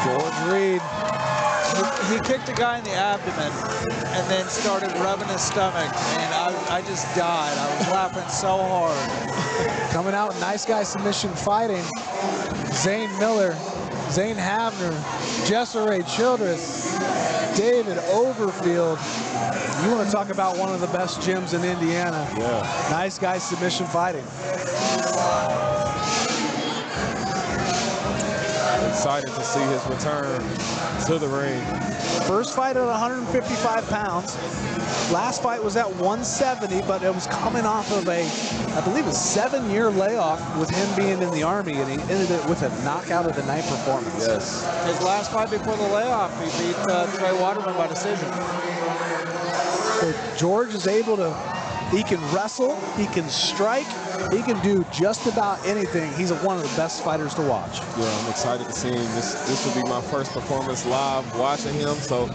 George Reed. He kicked a guy in the abdomen and then started rubbing his stomach, and I just died. I was laughing so hard. Coming out, nice guy submission fighting. Zane Miller, Zane Havner, Jessere Childress, David Overfield. You want to talk about one of the best gyms in Indiana. Yeah. Nice guy submission fighting. Excited to see his return to the ring. First fight at 155 pounds. Last fight was at 170, but it was coming off of a, I believe, a 7-year layoff with him being in the Army, and he ended it with a knockout of the night performance. Yes. His last fight before the layoff, he beat Trey Waterman by decision. So George is able to, he can wrestle, he can strike, he can do just about anything. He's one of the best fighters to watch. Yeah, I'm excited to see him. This will be my first performance live watching him, so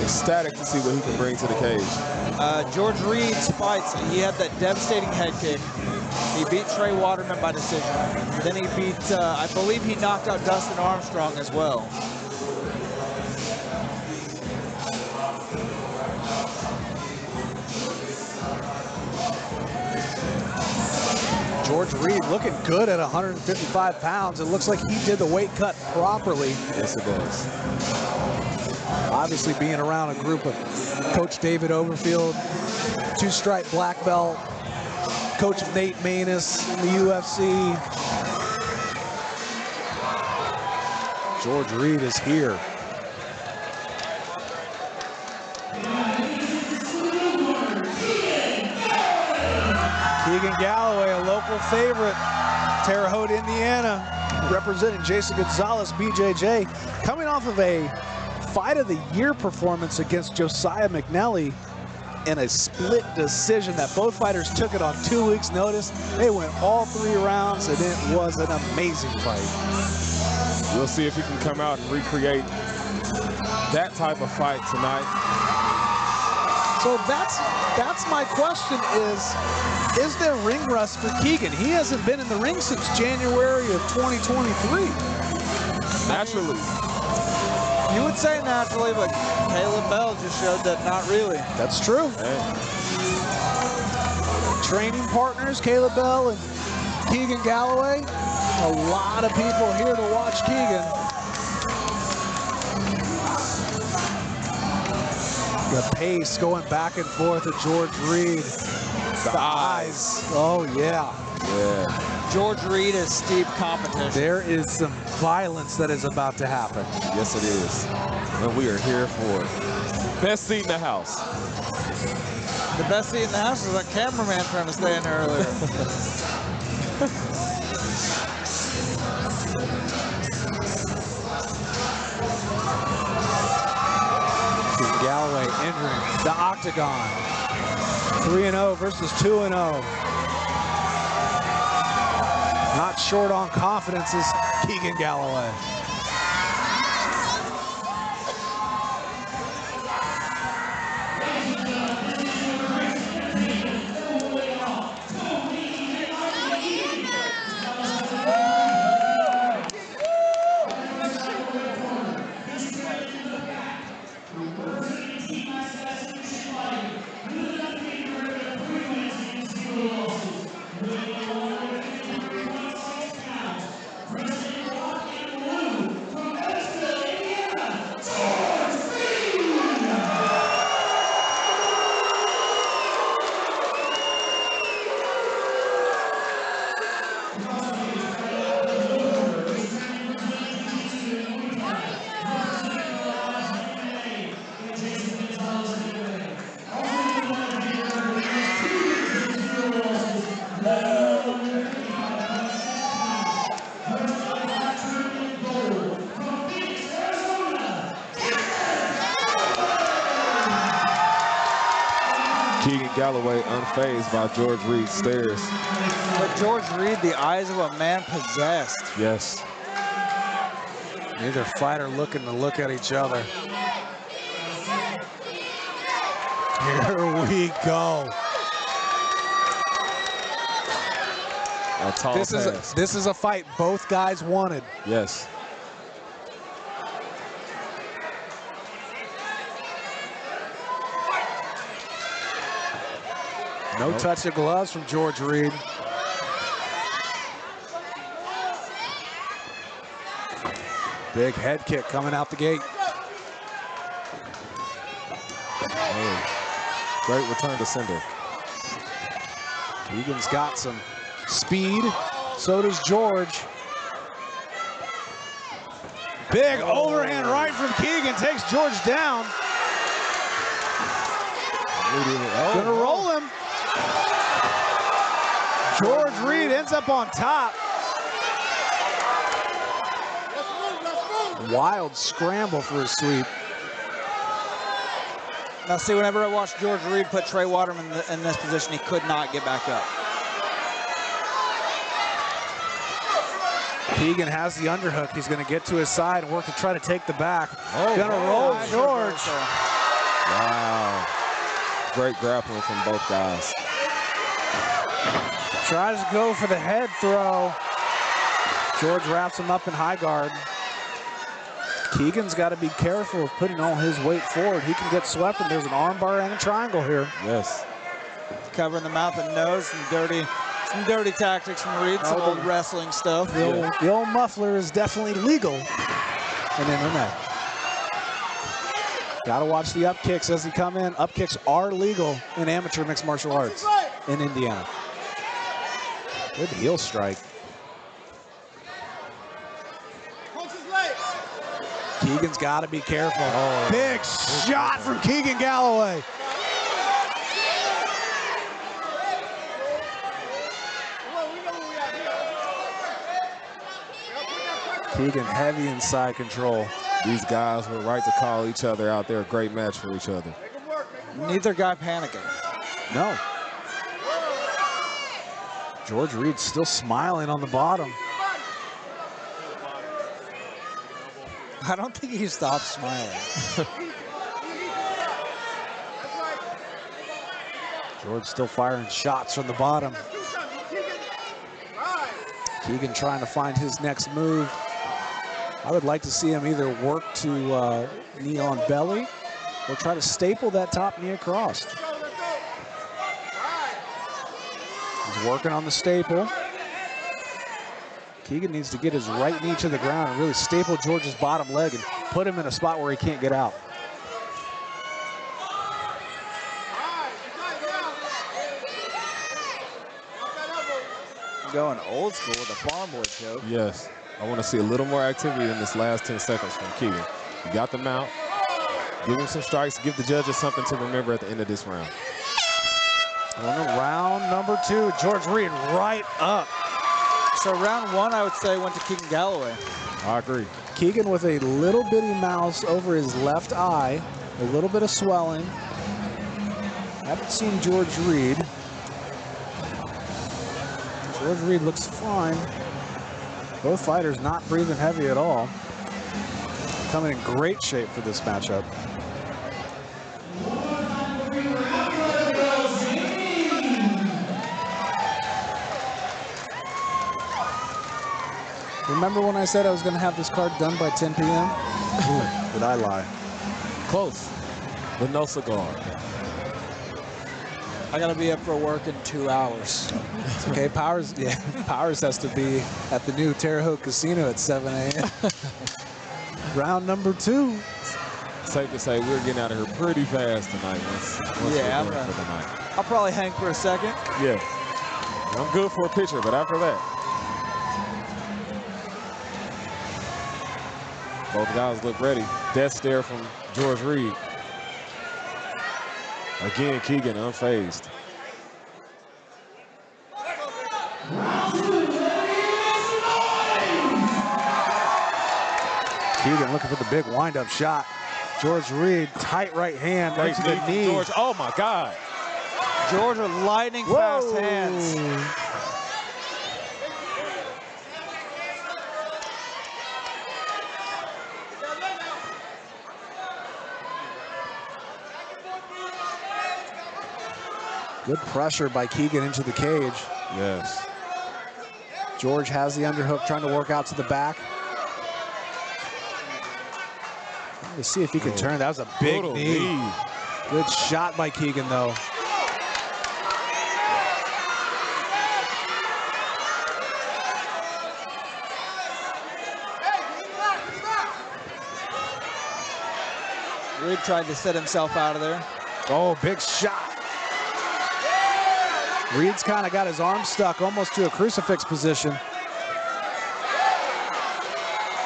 ecstatic to see what he can bring to the cage. George Reed's fights, he had that devastating head kick. He beat Trey Waterman by decision. Then he beat, I believe he knocked out Dustin Armstrong as well. George Reed looking good at 155 pounds. It looks like he did the weight cut properly. Yes, it does. Obviously being around a group of Coach David Overfield, 2-stripe black belt, coach of Nate Maness in the UFC. George Reed is here. Keegan Galloway, a local favorite, Terre Haute, Indiana, representing Jason Gonzalez, BJJ, coming off of a Fight of the Year performance against Josiah McNally in a split decision that both fighters took it on 2 weeks' notice. They went all 3 rounds, and it was an amazing fight. We'll see if he can come out and recreate that type of fight tonight. So that's my question is there ring rust for Keegan? He hasn't been in the ring since January of 2023. Naturally. You would say naturally, but Caleb Bell just showed that not really. That's true. Hey. Training partners, Caleb Bell and Keegan Galloway. A lot of people here to watch Keegan. The pace going back and forth at George Reed. The eyes. Oh, yeah. Yeah. George Reed is steep competition. There is some violence that is about to happen. Yes, it is. And we are here for it. Best seat in the house. The best seat in the house is that cameraman trying to stay in there earlier. Galloway entering the octagon. 3-0 versus 2-0. Not short on confidence is Keegan Galloway. Keegan Galloway unfazed by George Reed's stares. But George Reed, the eyes of a man possessed. Yes. Neither fighter looking to look at each other. Here we go. A tall pass. This is a fight both guys wanted. Yes. No touch of gloves from George Reed. Big head kick coming out the gate. Oh, great return to sender. Keegan's got some speed. So does George. Big overhand right from Keegan takes George down. Gonna roll him. George Reed ends up on top. Wild scramble for a sweep. Now see, whenever I watched George Reed put Trey Waterman in this position, he could not get back up. Keegan has the underhook. He's going to get to his side and work to try to take the back. Oh, going to roll George. Wow. Great grappling from both guys. Tries to go for the head throw. George wraps him up in high guard. Keegan's got to be careful of putting all his weight forward. He can get swept, and there's an arm bar and a triangle here. Yes. Covering the mouth and nose, some dirty tactics from Reed, some old wrestling stuff. The old muffler is definitely legal in MMA. Got to watch the up kicks as they come in. Up kicks are legal in amateur mixed martial arts in Indiana. Good heel strike. Keegan's got to be careful. Oh, big shot from Keegan Galloway. Keegan heavy inside control. These guys were right to call each other out there. A great match for each other. Neither guy panicking. No. George Reed still smiling on the bottom. I don't think he stopped smiling. George still firing shots from the bottom. Keegan trying to find his next move. I would like to see him either work to knee on belly or try to staple that top knee across. He's working on the staple. Keegan needs to get his right knee to the ground and really staple George's bottom leg and put him in a spot where he can't get out. Going old school with a farm boy choke. Yes. I want to see a little more activity in this last 10 seconds from Keegan. He got them out. Give him some strikes. Give the judges something to remember at the end of this round. On to round number 2. George Reed right up. So round 1, I would say, went to Keegan Galloway. I agree. Keegan with a little bitty mouse over his left eye. A little bit of swelling. Haven't seen George Reed. George Reed looks fine. Both fighters not breathing heavy at all. Coming in great shape for this matchup. Remember when I said I was going to have this card done by 10 p.m.? Did I lie? Close, but no cigar. I got to be up for work in 2 hours. Okay, Powers has to be at the new Terre Haute Casino at 7 a.m. Round number 2. Safe to say we're getting out of here pretty fast tonight. Once Yeah, we're done for the night. I'll probably hang for a second. Yeah. I'm good for a picture, but after that. Both guys look ready. Death stare from George Reed. Again, Keegan unfazed. Keegan looking for the big wind-up shot. George Reed, tight right hand, right to the knee. George, oh my God. George with lightning fast hands. Good pressure by Keegan into the cage. Yes. George has the underhook, trying to work out to the back. Let's see if he can turn. That was a big knee. Good shot by Keegan, though. Reed tried to set himself out of there. Oh, big shot. Reed's kind of got his arm stuck almost to a crucifix position.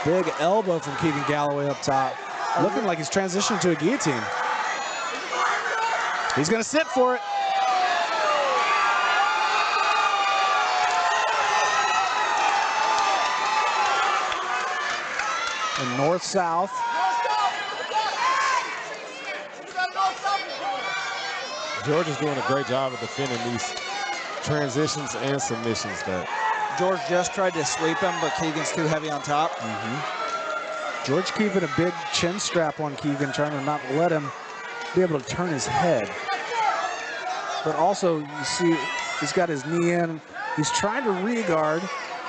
Big elbow from Keegan Galloway up top. Looking like he's transitioning to a guillotine. He's going to sit for it. And north-south. George is doing a great job of defending these transitions and submissions. George just tried to sweep him, but Keegan's too heavy on top. George keeping a big chin strap on Keegan, trying to not let him be able to turn his head. But also, you see, he's got his knee in. He's trying to re-guard,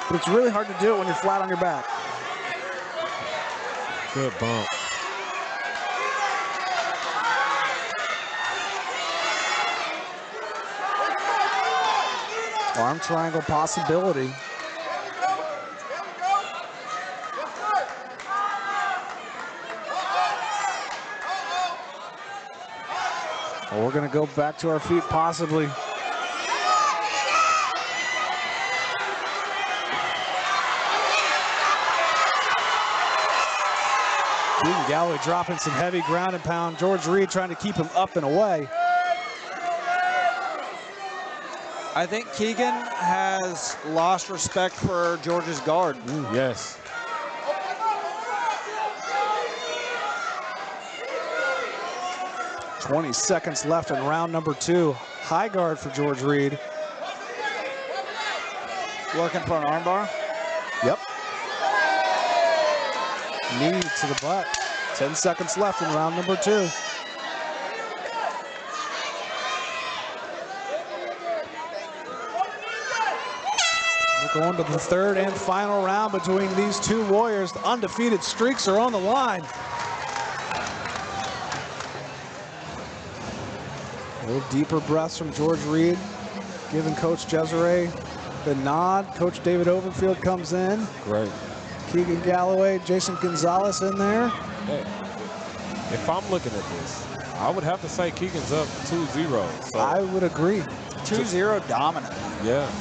but it's really hard to do it when you're flat on your back. Good bump. Arm triangle possibility. Well, we're going to go back to our feet possibly. Keegan Galloway dropping some heavy ground and pound. George Reed trying to keep him up and away. I think Keegan has lost respect for George's guard. Yes. .20 seconds left in round number 2. High guard for George Reed. Working for an armbar. Yep. Knee to the butt. 10 seconds left in round number 2. We're going to the third and final round between these two warriors. The undefeated streaks are on the line. A little deeper breaths from George Reed, giving Coach Desiree the nod. Coach David Overfield comes in. Great. Keegan Galloway, Jason Gonzalez in there. Hey, if I'm looking at this, I would have to say Keegan's up 2-0. So. I would agree. 2-0 dominant. Yeah.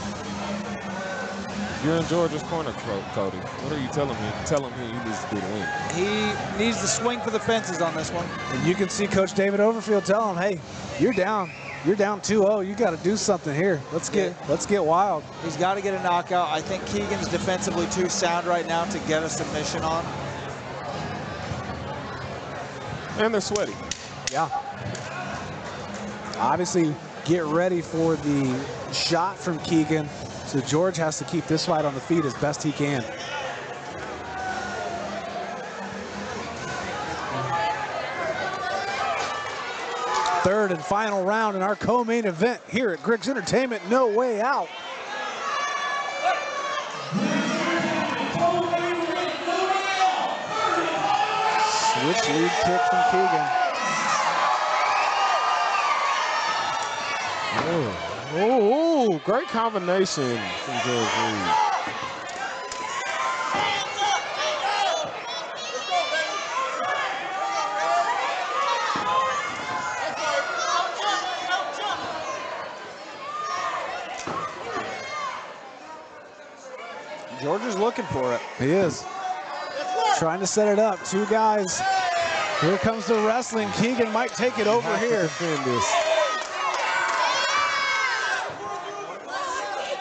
You're in George's corner, Cody. What are you telling me? Telling me he needs to do the win. He needs to swing for the fences on this one. And you can see Coach David Overfield tell him, hey, you're down. You're down 2-0. You got to do something here. Let's get wild. He's got to get a knockout. I think Keegan's defensively too sound right now to get a submission on. And they're sweaty. Yeah. Obviously, get ready for the shot from Keegan. So George has to keep this fight on the feet as best he can. Third and final round in our co-main event here at Griggs Entertainment. No way out. Switch lead kick from Keegan. Oh, great combination from George Reed. George is looking for it. He is. Trying to set it up. Two guys. Here comes the wrestling. Keegan might take it over here. Defend this.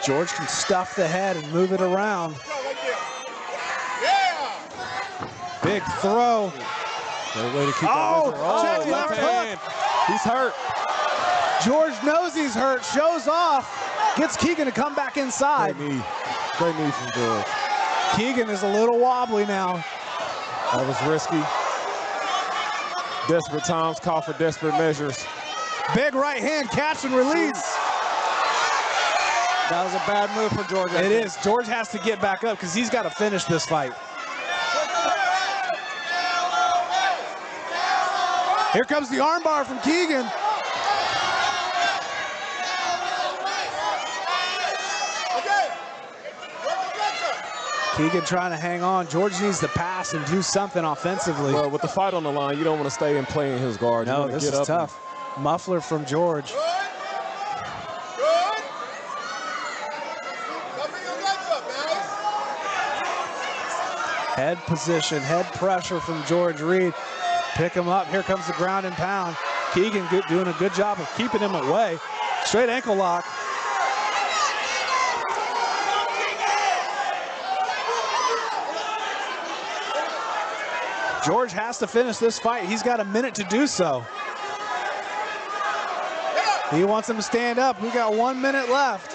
George can stuff the head and move it around. Big throw. Great way to keep check left hand. He's hurt. George knows he's hurt. Shows off. Gets Keegan to come back inside. Great knee. Great knee from George. Keegan is a little wobbly now. That was risky. Desperate times call for desperate measures. Big right hand catch and release. That was a bad move for George. It is. George has to get back up because he's got to finish this fight. Here comes the armbar from Keegan. Keegan trying to hang on. George needs to pass and do something offensively. Well, with the fight on the line, you don't want to stay and play in his guard. No, you this get is up tough. Muffler from George. Head position, head pressure from George Reed. Pick him up. Here comes the ground and pound. Keegan doing a good job of keeping him away. Straight ankle lock. George has to finish this fight. He's got a minute to do so. He wants him to stand up. We got 1 minute left.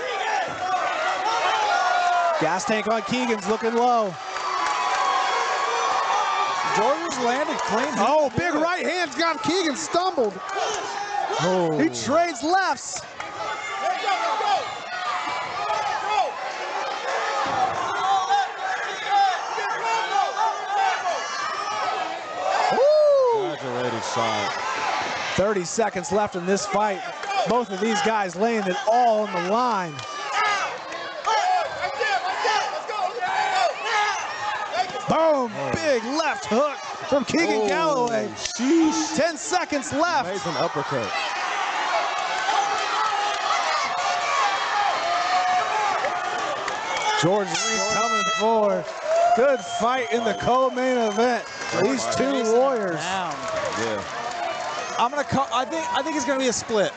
Gas tank on Keegan's looking low. George's landed clean. Oh, big right hand's got Keegan stumbled. Oh. He trades lefts. Exaggerated shot. 30 seconds left in this fight. Both of these guys laying it all on the line. Boom, big left hook from Keegan Galloway. Sheesh. 10 seconds left. Amazing uppercut. George Reed coming forward. Good fight in the co-main event. These two warriors. Yeah. I think it's gonna be a split.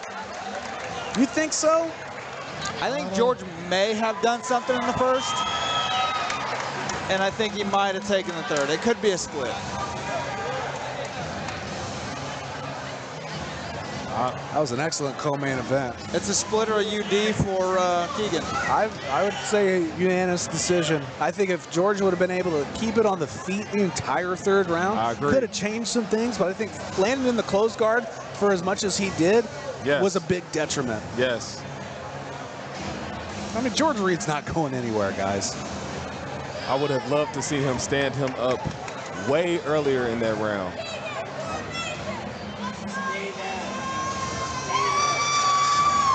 You think so? I think George may have done something in the first, and I think he might have taken the third. It could be a split. That was an excellent co-main event. It's a split or a UD for Keegan. I would say a unanimous decision. I think if George would have been able to keep it on the feet the entire third round, I agree. could have changed some things, but I think landing in the closed guard for as much as he did was a big detriment. Yes. I mean, George Reed's not going anywhere, guys. I would have loved to see him stand him up way earlier in that round.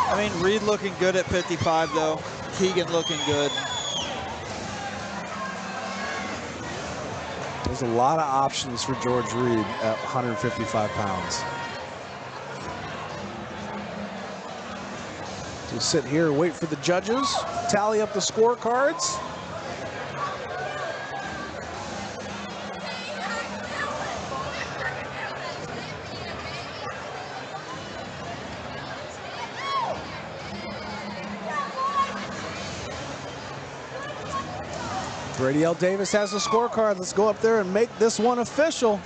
I mean, Reed looking good at 55, though. Keegan looking good. There's a lot of options for George Reed at 155 pounds. So sit here, wait for the judges, tally up the scorecards. Brady L. Davis has the scorecard. Let's go up there and make this one official.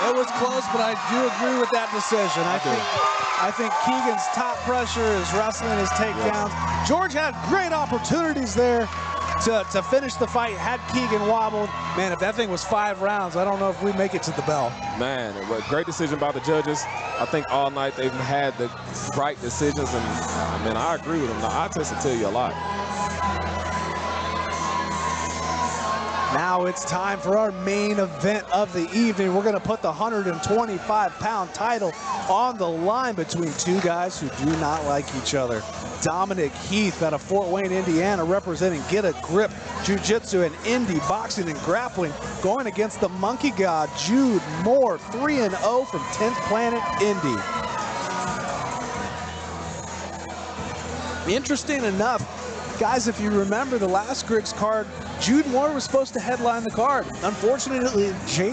It was close, but I do agree with that decision. I think Keegan's top pressure, his wrestling, his takedowns. George had great opportunities there to finish the fight. Had Keegan wobbled, man, if that thing was 5 rounds, I don't know if we make it to the bell. Man, great decision by the judges. I think all night they've had the right decisions, and man, I agree with them. Now, I test to tell you a lot. Now it's time for our main event of the evening. We're going to put the 125-pound title on the line between two guys who do not like each other. Dominic Heath out of Fort Wayne, Indiana, representing Get a Grip Jiu-Jitsu and Indie Boxing and Grappling, going against the Monkey God, Jude Moore, 3-0 from 10th Planet Indy. Interesting enough, guys, if you remember the last Griggs card, Jude Moore was supposed to headline the card. Unfortunately,